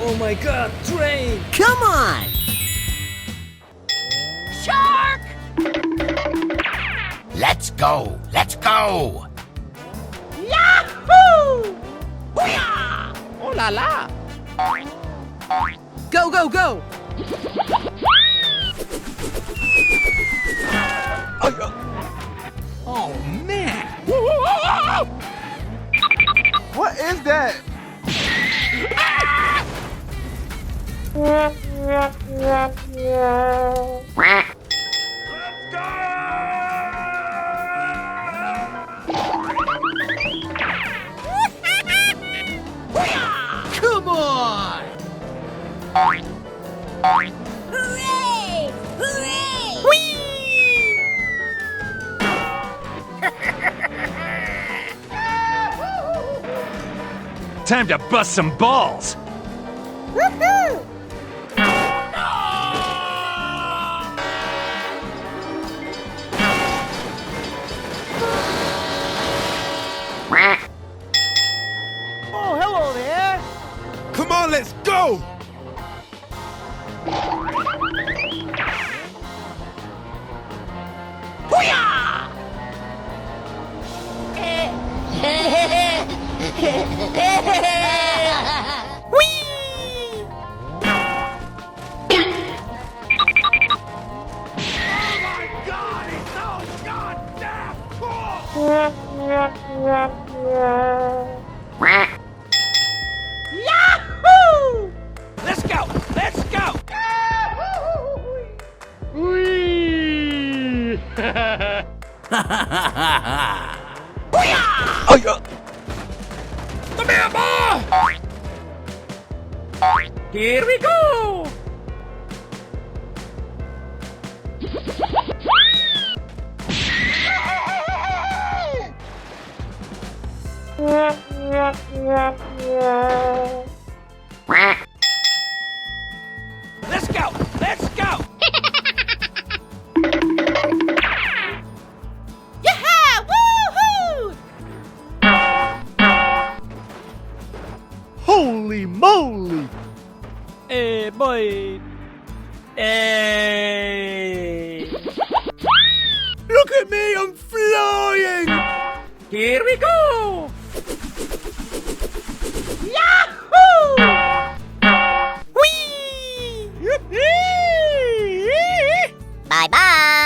Oh my god, train! Come on! Shark! Let's go! Let's go! Yahoo! Hoo-yah! Oh la la! Go, go, go! Oh, man! What is that? Come on! Hooray! Hooray! Time to bust some balls! Woohoo! Oh, hello there. Come on, let's go! Hoo-yah! Yahoo! Let's go! Let's go! Hoo-yah! Oh, yeah! Come here, boy! Here we go! Let's go! Let's go! Yeah! Woohoo! Holy moly! Hey, boy! Hey! Look at me, I'm flying! Here we go! Yahoo! Bye-bye!